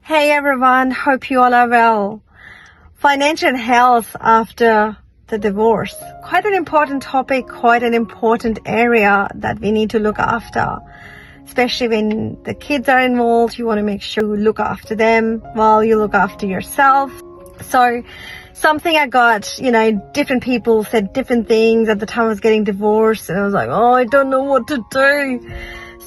Hey everyone, hope you all are well. Financial health after the divorce. Quite an important topic, quite an important area that we need to look after. Especially when the kids are involved, you want to make sure you look after them while you look after yourself. So something I got, different people said different things at the time I was getting divorced, and I was like, I don't know what to do.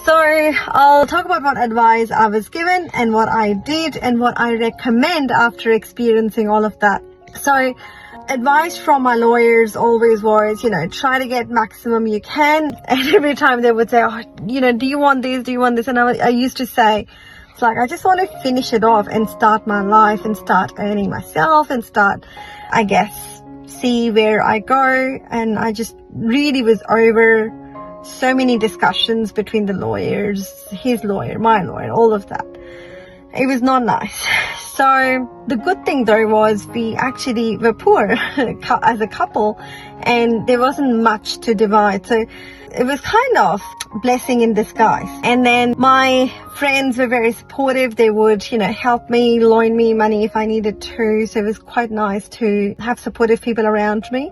So I'll talk about what advice I was given and what I did and what I recommend after experiencing all of that. So advice from my lawyers always was, try to get maximum you can. And every time they would say, do you want this? Do you want this? And I used to say, it's like, I just want to finish it off and start my life and start earning myself and start, see where I go. And I just really was over so many discussions between the lawyers, his lawyer, my lawyer, all of that. It was not nice. So the good thing though was we actually were poor as a couple, and there wasn't much to divide. So it was kind of blessing in disguise. And then my friends were very supportive. They would, help me, loan me money if I needed to. So it was quite nice to have supportive people around me.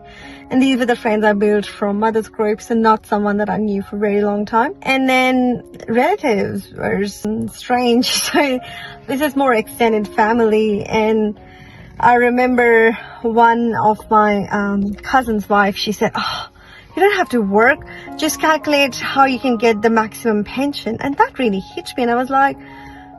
And these were the friends I built from mother's groups and not someone that I knew for a very long time. And then relatives were strange. So this is more extended family. And I remember one of my cousin's wife, she said, you don't have to work, just calculate how you can get the maximum pension. And that really hit me. And I was like,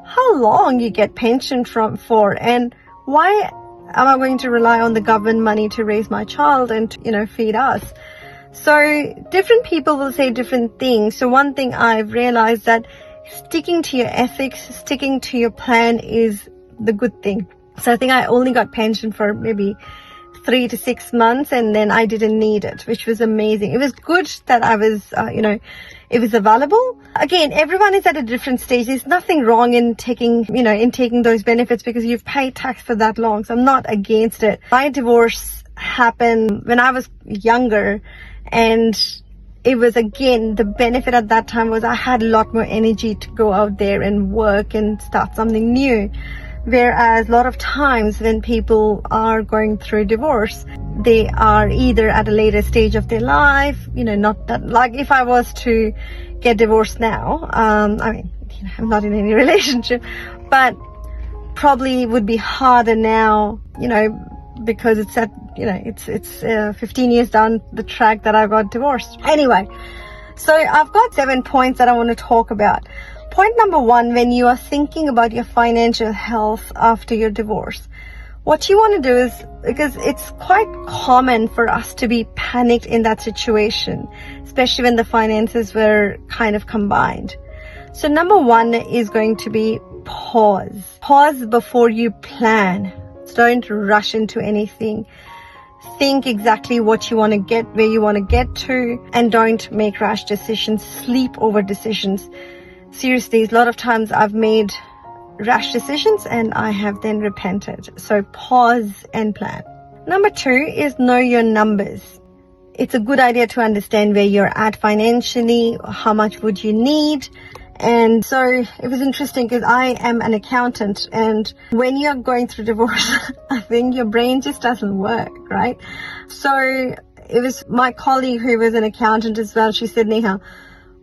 how long you get pension for, and why am I going to rely on the government money to raise my child and feed us? So different people will say different things. So one thing I've realized that sticking to your ethics, sticking to your plan is the good thing. So I think I only got pension for maybe 3 to 6 months, and then I didn't need it, which was amazing. It was good that I was, it was available. Again, everyone is at a different stage. There's nothing wrong in taking those benefits because you've paid tax for that long. So I'm not against it. My divorce happened when I was younger, and it was, again, the benefit at that time was I had a lot more energy to go out there and work and start something new. Whereas a lot of times when people are going through divorce, they are either at a later stage of their life, not that, like if I was to get divorced now, I'm not in any relationship, but probably would be harder now, because it's at, it's 15 years down the track that I got divorced. Anyway, so I've got 7 points that I want to talk about. Point number 1, when you are thinking about your financial health after your divorce, what you want to do is, because it's quite common for us to be panicked in that situation, especially when the finances were kind of combined. So number 1 is going to be pause. Pause before you plan. So don't rush into anything. Think exactly what you want to get, where you want to get to, and don't make rash decisions, sleep over decisions. Seriously, a lot of times I've made rash decisions and I have then repented. So pause and plan. Number 2 is know your numbers. It's a good idea to understand where you're at financially, how much would you need. And so it was interesting because I am an accountant, and when you're going through divorce, I think your brain just doesn't work, right? So it was my colleague who was an accountant as well. She said, Neha,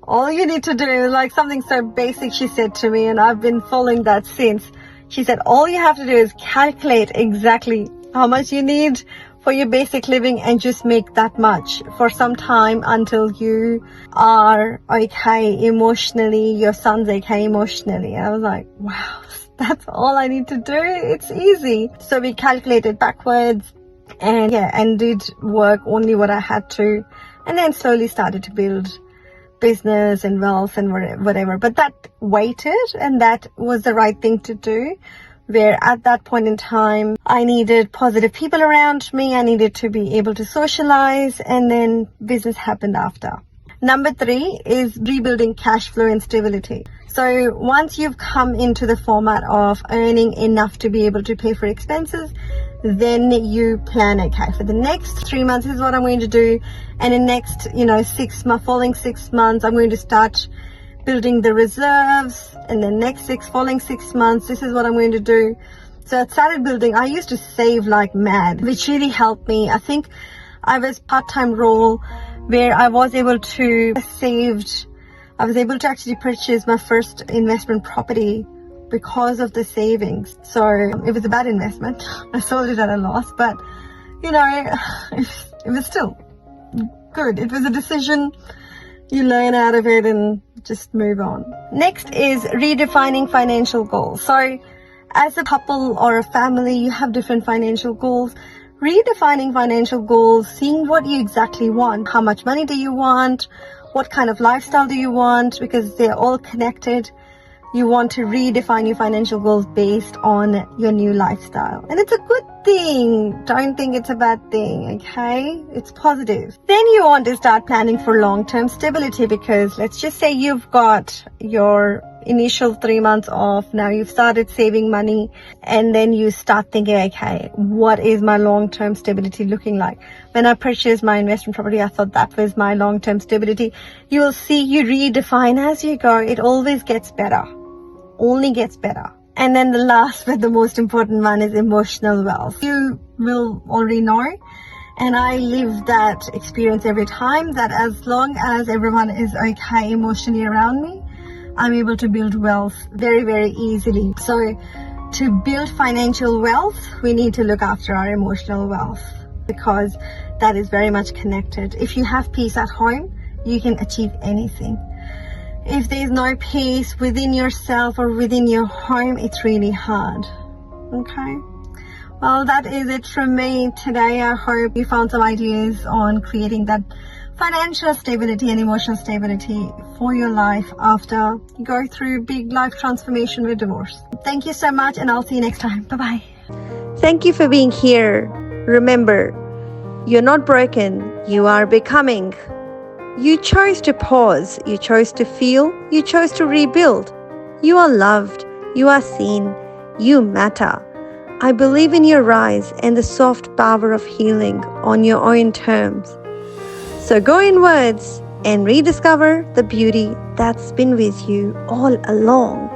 all you need to do is like something so basic, she said to me, and I've been following that since. She said, all you have to do is calculate exactly how much you need for your basic living and just make that much for some time until you are okay emotionally, your son's okay emotionally. And I was like, wow, that's all I need to do. It's easy. So we calculated backwards and did work only what I had to, and then slowly started to build business and wealth and whatever. But that waited, and that was the right thing to do, where at that point in time I needed positive people around me, I needed to be able to socialize, and then business happened after. Number 3 is rebuilding cash flow and stability. So once you've come into the format of earning enough to be able to pay for expenses, then you plan, okay, for the next 3 months, this is what I'm going to do. And in next, following 6 months, I'm going to start building the reserves, and then next following 6 months, this is what I'm going to do. So I started building. I used to save like mad, which really helped me. I think I was part-time role where I was able to actually purchase my first investment property because of the savings. So it was a bad investment. I sold it at a loss, but you know, it was still good. It was a decision. You learn out of it and just move on. Next is redefining financial goals. So as a couple or a family, you have different financial goals. Redefining financial goals, seeing what you exactly want. How much money do you want? What kind of lifestyle do you want? Because they're all connected. You want to redefine your financial goals based on your new lifestyle. And it's a good thing. Don't think it's a bad thing, okay? It's positive. Then you want to start planning for long-term stability, because let's just say you've got your initial 3 months off. Now you've started saving money, and then you start thinking, okay, what is my long-term stability looking like? When I purchased my investment property, I thought that was my long-term stability. You will see you redefine as you go. It always gets better. Only gets better. And then the last but the most important one is emotional wealth. You will already know, and I live that experience every time, that as long as everyone is okay emotionally around me, I'm able to build wealth very, very easily. So to build financial wealth, we need to look after our emotional wealth, because that is very much connected. If you have peace at home, you can achieve anything. If there's no peace within yourself or within your home, it's really hard. Okay? Well, that is it from me today. I hope you found some ideas on creating that financial stability and emotional stability for your life after you go through big life transformation with divorce. Thank you so much, and I'll see you next time. Bye-bye. Thank you for being here. Remember, you're not broken, you are becoming. You chose to pause, you chose to feel, you chose to rebuild. You are loved, you are seen, you matter. I believe in your rise and the soft power of healing on your own terms. So go inwards and rediscover the beauty that's been with you all along.